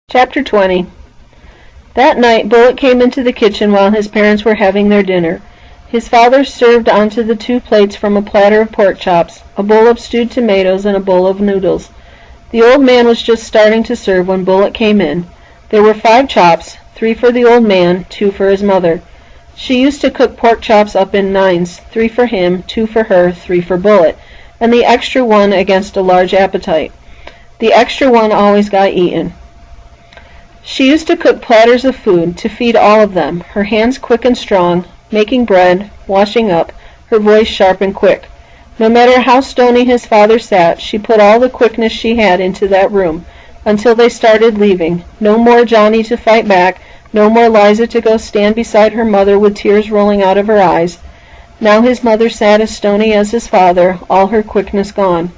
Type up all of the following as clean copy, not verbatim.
Chapter 20. That night Bullet came into the kitchen while his parents were having their dinner. His father served onto the 2 plates from a platter of pork chops, a bowl of stewed tomatoes, and a bowl of noodles. The old man was just starting to serve when Bullet came in. There were 5 chops, 3 for the old man, 2 for his mother. She used to cook pork chops up in 9s, 3 for him, 2 for her, 3 for Bullet, and the extra one against a large appetite. The extra one always got eaten. She used to cook platters of food to feed all of them, her hands quick and strong, making bread, washing up, her voice sharp and quick. No matter how stony his father sat, she put all the quickness she had into that room, until they started leaving. No more Johnny to fight back, no more Liza to go stand beside her mother with tears rolling out of her eyes. Now his mother sat as stony as his father, all her quickness gone.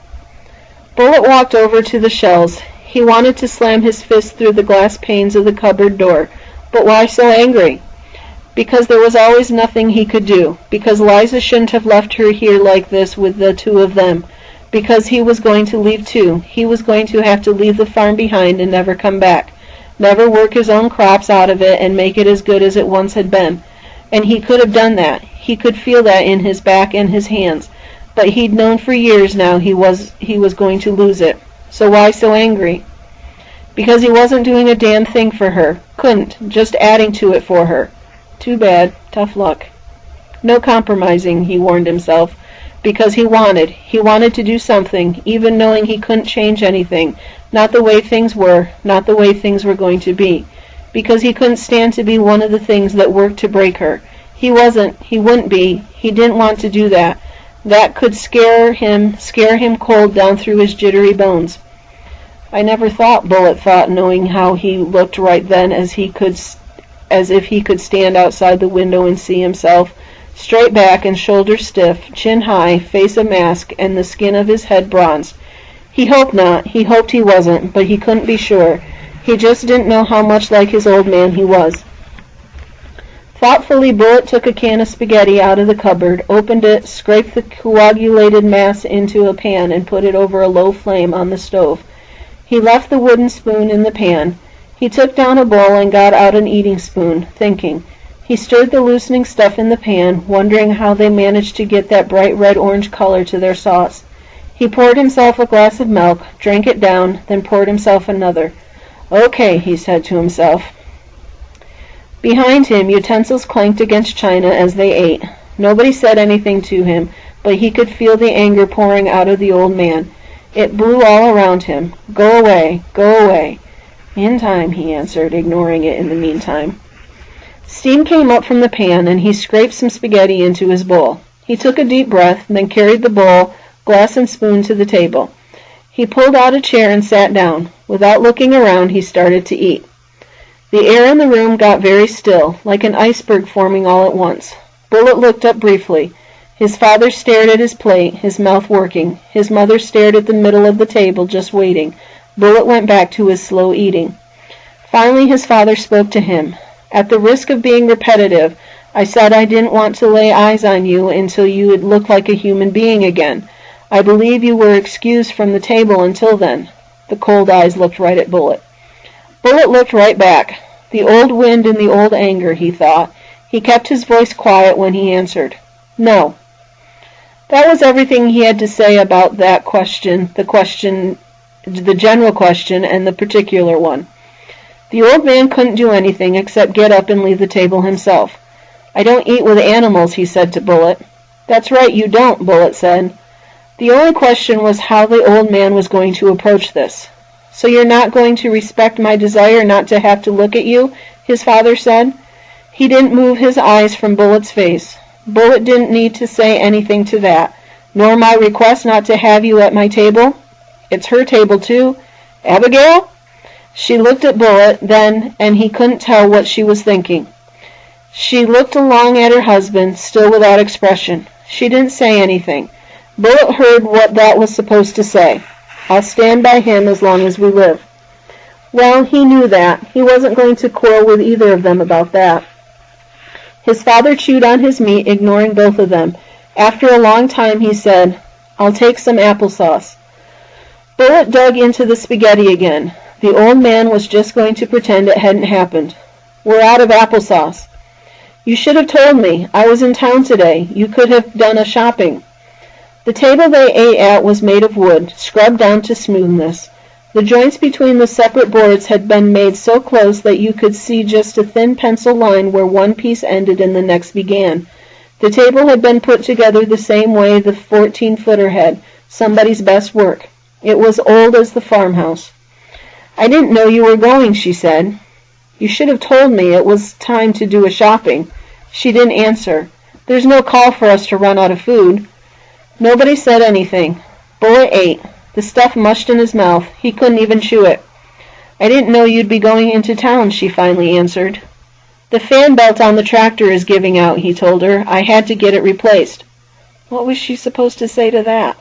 Bullet walked over to the shelves. He wanted to slam his fist through the glass panes of the cupboard door, but why so angry? Because there was always nothing he could do, because Liza shouldn't have left her here like this with the 2 of them, because he was going to leave too. He was going to have to leave the farm behind and never come back, never work his own crops out of it and make it as good as it once had been. And he could have done that. He could feel that in his back and his hands, but he'd known for years now he was going to lose it. So why so angry? Because he wasn't doing a damn thing for her. Couldn't. Just adding to it for her. Too bad. Tough luck. No compromising, he warned himself, because he wanted to do something, even knowing he couldn't change anything, not the way things were, not the way things were going to be, because he couldn't stand to be one of the things that worked to break her. He wouldn't be, he didn't want to do that. That could scare him cold down through his jittery bones. I never thought, Bullet thought, knowing how he looked right then as if he could stand outside the window and see himself, straight back and shoulders stiff, chin high, face a mask, and the skin of his head bronzed. He hoped not, he hoped he wasn't, but he couldn't be sure. He just didn't know how much like his old man he was. Thoughtfully, Bullet took a can of spaghetti out of the cupboard, opened it, scraped the coagulated mass into a pan, and put it over a low flame on the stove. He left the wooden spoon in the pan. He took down a bowl and got out an eating spoon, thinking. He stirred the loosening stuff in the pan, wondering how they managed to get that bright red-orange color to their sauce. He poured himself a glass of milk, drank it down, then poured himself another. "Okay," he said to himself. Behind him, utensils clanked against china as they ate. Nobody said anything to him, but he could feel the anger pouring out of the old man. It blew all around him. "Go away, go away." "In time," he answered, ignoring it in the meantime. Steam came up from the pan, and he scraped some spaghetti into his bowl. He took a deep breath, then carried the bowl, glass and spoon to the table. He pulled out a chair and sat down. Without looking around, he started to eat. The air in the room got very still, like an iceberg forming all at once. Bullet looked up briefly. His father stared at his plate, his mouth working. His mother stared at the middle of the table, just waiting. Bullet went back to his slow eating. Finally, his father spoke to him. "At the risk of being repetitive, I said I didn't want to lay eyes on you until you had looked like a human being again. I believe you were excused from the table until then." The cold eyes looked right at Bullet. Bullet looked right back. The old wind and the old anger, he thought. He kept his voice quiet when he answered. "No." That was everything he had to say about that question, the general question, and the particular one. The old man couldn't do anything except get up and leave the table himself. "I don't eat with animals," he said to Bullet. "That's right, you don't," Bullet said. The only question was how the old man was going to approach this. "So you're not going to respect my desire not to have to look at you?" his father said. He didn't move his eyes from Bullet's face. Bullet didn't need to say anything to that. "Nor my request not to have you at my table?" "It's her table, too." "Abigail?" She looked at Bullet, then, and he couldn't tell what she was thinking. She looked along at her husband, still without expression. She didn't say anything. Bullet heard what that was supposed to say. "I'll stand by him as long as we live." Well, he knew that. He wasn't going to quarrel with either of them about that. His father chewed on his meat, ignoring both of them. After a long time, he said, "I'll take some applesauce." Bullet dug into the spaghetti again. The old man was just going to pretend it hadn't happened. "We're out of applesauce." "You should have told me. I was in town today. You could have done a shopping." The table they ate at was made of wood, scrubbed down to smoothness. The joints between the separate boards had been made so close that you could see just a thin pencil line where one piece ended and the next began. The table had been put together the same way the 14-footer had, somebody's best work. It was old as the farmhouse. "I didn't know you were going," she said. "You should have told me it was time to do a shopping." She didn't answer. "There's no call for us to run out of food." Nobody said anything. Bullet ate. The stuff mushed in his mouth. He couldn't even chew it. "I didn't know you'd be going into town," she finally answered. "The fan belt on the tractor is giving out," he told her. "I had to get it replaced." What was she supposed to say to that?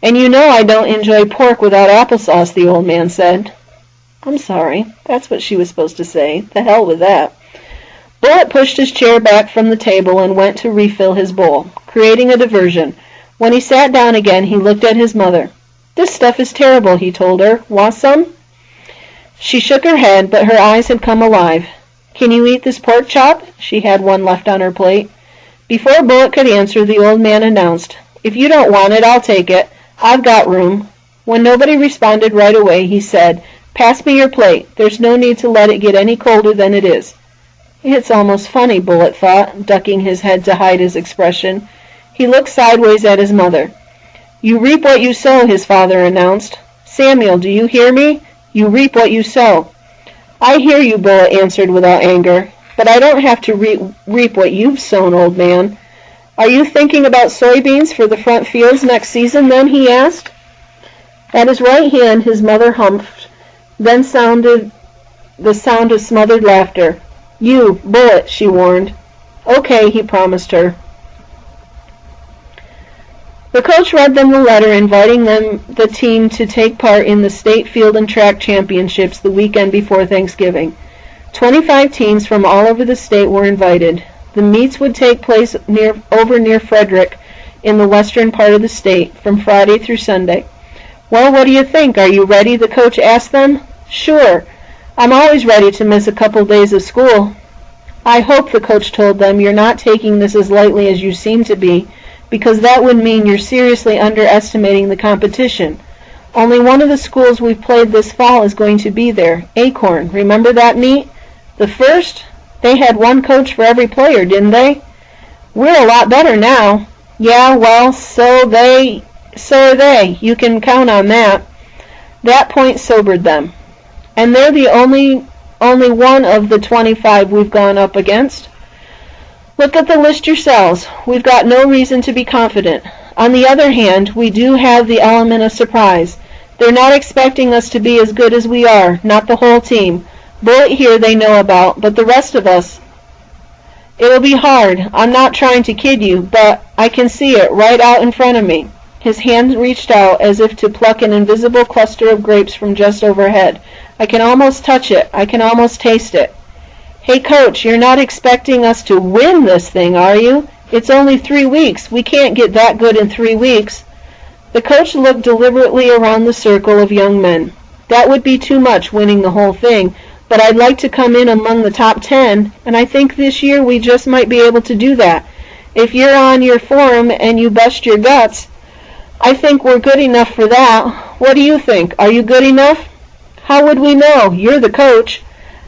"And you know I don't enjoy pork without applesauce," the old man said. I'm sorry. That's what she was supposed to say. The hell with that. Bullet pushed his chair back from the table and went to refill his bowl, creating a diversion. When he sat down again, he looked at his mother. "This stuff is terrible," he told her. "Want some?" She shook her head, but her eyes had come alive. "Can you eat this pork chop?" She had one left on her plate. Before Bullet could answer, the old man announced, "If you don't want it, I'll take it. I've got room." When nobody responded right away, he said, "Pass me your plate. There's no need to let it get any colder than it is." It's almost funny, Bullet thought, ducking his head to hide his expression. He looked sideways at his mother. "You reap what you sow," his father announced. "Samuel, do you hear me? You reap what you sow." "I hear you," Bullet answered without anger. "But I don't have to reap what you've sown, old man." "Are you thinking about soybeans for the front fields next season, then?" he asked. At his right hand, his mother humphed. Then sounded the sound of smothered laughter. "You, Bullet," she warned. "Okay," he promised her. The coach read them the letter inviting the team to take part in the state field and track championships the weekend before Thanksgiving. 25 teams from all over the state were invited. The meets would take place over near Frederick in the western part of the state from Friday through Sunday. "Well, what do you think? Are you ready?" the coach asked them. "Sure. I'm always ready to miss a couple days of school." "I hope," the coach told them, "you're not taking this as lightly as you seem to be, because that would mean you're seriously underestimating the competition. Only one of the schools we've played this fall is going to be there, Acorn. Remember that meet? The first? They had one coach for every player, didn't they? We're a lot better now." "Yeah, well, so are they. You can count on that." That point sobered them. "And they're the only one of the 25 we've gone up against. Look at the list yourselves. We've got no reason to be confident. On the other hand, we do have the element of surprise. They're not expecting us to be as good as we are, not the whole team. Bullet here they know about, but the rest of us. It'll be hard. I'm not trying to kid you, but I can see it right out in front of me." His hand reached out as if to pluck an invisible cluster of grapes from just overhead. "I can almost touch it. I can almost taste it." "Hey, Coach, you're not expecting us to win this thing, are you? It's only 3 weeks. We can't get that good in 3 weeks. The coach looked deliberately around the circle of young men. "That would be too much, winning the whole thing, but I'd like to come in among the top 10, and I think this year we just might be able to do that. If you're on your form and you bust your guts, I think we're good enough for that. What do you think? Are you good enough?" "How would we know? You're the coach."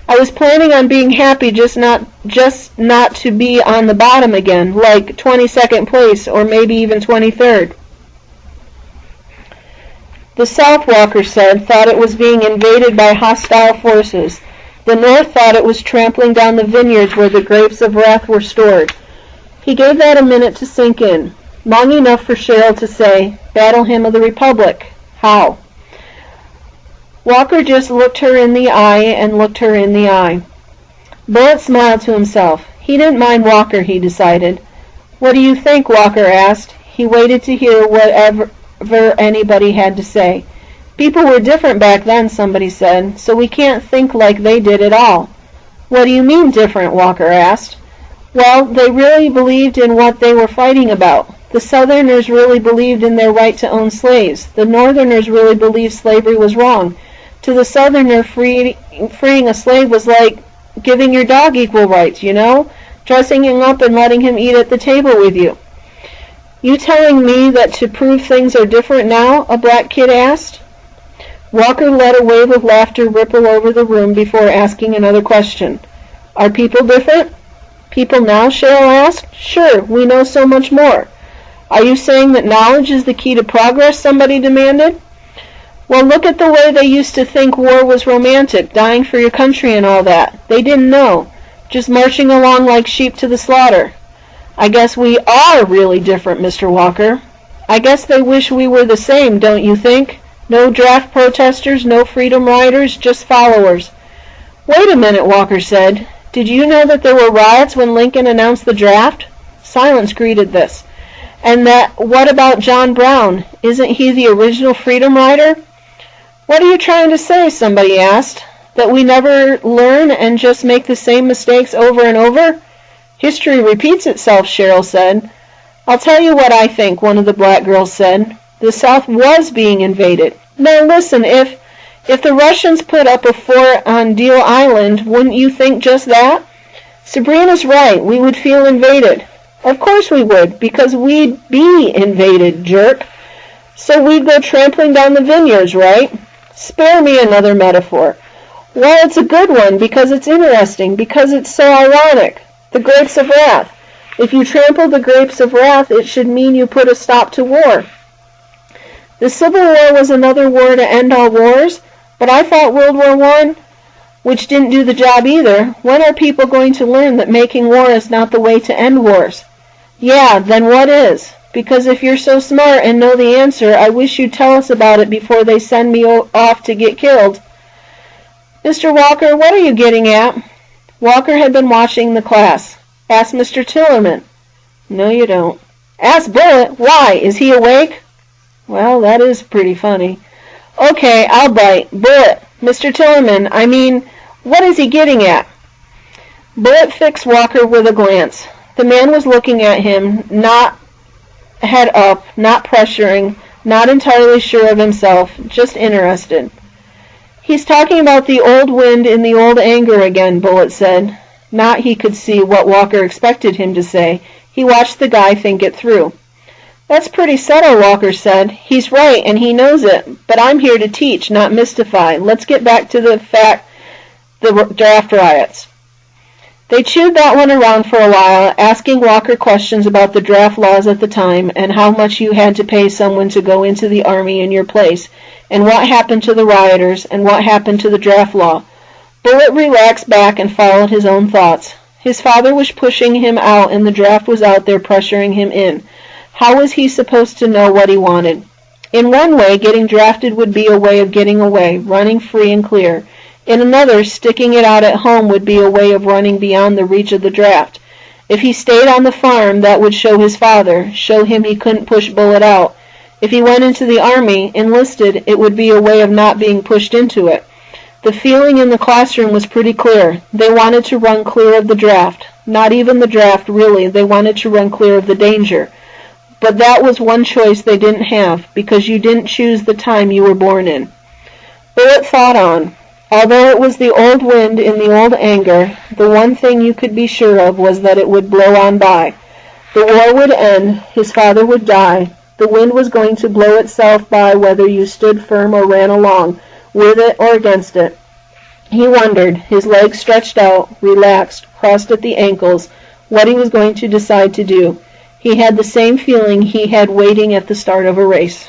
"I was planning on being happy just not to be on the bottom again, like 22nd place or maybe even 23rd. The South, Walker said, thought it was being invaded by hostile forces. The North thought it was trampling down the vineyards where the grapes of wrath were stored. He gave that a minute to sink in, long enough for Cheryl to say, "Battle Hymn of the Republic. How?" Walker just looked her in the eye and looked her in the eye. Bullet smiled to himself. He didn't mind Walker, he decided. "What do you think?" Walker asked. He waited to hear whatever anybody had to say. "People were different back then," somebody said, "so we can't think like they did at all." "What do you mean different?" Walker asked. "Well, they really believed in what they were fighting about. The Southerners really believed in their right to own slaves. The Northerners really believed slavery was wrong. To the Southerner, freeing a slave was like giving your dog equal rights, you know? Dressing him up and letting him eat at the table with you. You telling me that to prove things are different now? A black kid asked. Walker let a wave of laughter ripple over the room before asking another question. Are people different? People now? Cheryl asked. Sure, we know so much more. Are you saying that knowledge is the key to progress? Somebody demanded. Well, look at the way they used to think war was romantic, dying for your country and all that. They didn't know. Just marching along like sheep to the slaughter. I guess we are really different, Mr. Walker. I guess they wish we were the same, don't you think? No draft protesters, no freedom riders, just followers. Wait a minute, Walker said. Did you know that there were riots when Lincoln announced the draft? Silence greeted this. And what about John Brown? Isn't he the original freedom rider? What are you trying to say? Somebody asked. That we never learn and just make the same mistakes over and over? History repeats itself, Cheryl said. I'll tell you what I think, one of the black girls said. The South was being invaded. Now listen, if the Russians put up a fort on Deal Island, wouldn't you think just that? Sabrina's right. We would feel invaded. Of course we would, because we'd be invaded, jerk. So we'd go trampling down the vineyards, right? Spare me another metaphor. Well, it's a good one, because it's interesting, because it's so ironic. The grapes of wrath. If you trample the grapes of wrath, it should mean you put a stop to war. The Civil War was another war to end all wars, but I thought World War I, which didn't do the job either. When are people going to learn that making war is not the way to end wars? Yeah, then what is? Because if you're so smart and know the answer, I wish you'd tell us about it before they send me off to get killed. Mr. Walker, what are you getting at? Walker had been watching the class. Ask Mr. Tillerman. No, you don't. Ask Bullitt. Why? Is he awake? Well, that is pretty funny. Okay, I'll bite. Bullitt. Mr. Tillerman, I mean, what is he getting at? Bullitt fixed Walker with a glance. The man was looking at him, not head up, not pressuring, not entirely sure of himself, just interested. He's talking about the old wind in the old anger again, Bullitt said. Not, he could see, what Walker expected him to say. He watched the guy think it through. That's pretty subtle, Walker said. He's right, and he knows it. But I'm here to teach, not mystify. Let's get back to the draft riots. They chewed that one around for a while, asking Walker questions about the draft laws at the time and how much you had to pay someone to go into the army in your place, and what happened to the rioters, and what happened to the draft law. Bullitt relaxed back and followed his own thoughts. His father was pushing him out, and the draft was out there pressuring him in. How was he supposed to know what he wanted? In one way, getting drafted would be a way of getting away, running free and clear. In another, sticking it out at home would be a way of running beyond the reach of the draft. If he stayed on the farm, that would show his father, show him he couldn't push Bullitt out. If he went into the army, enlisted, it would be a way of not being pushed into it. The feeling in the classroom was pretty clear. They wanted to run clear of the draft. Not even the draft, really. They wanted to run clear of the danger. But that was one choice they didn't have, because you didn't choose the time you were born in. Bullitt thought on. Although it was the old wind in the old anger, the one thing you could be sure of was that it would blow on by. The war would end, his father would die, the wind was going to blow itself by whether you stood firm or ran along, with it or against it. He wondered, his legs stretched out, relaxed, crossed at the ankles, what he was going to decide to do. He had the same feeling he had waiting at the start of a race.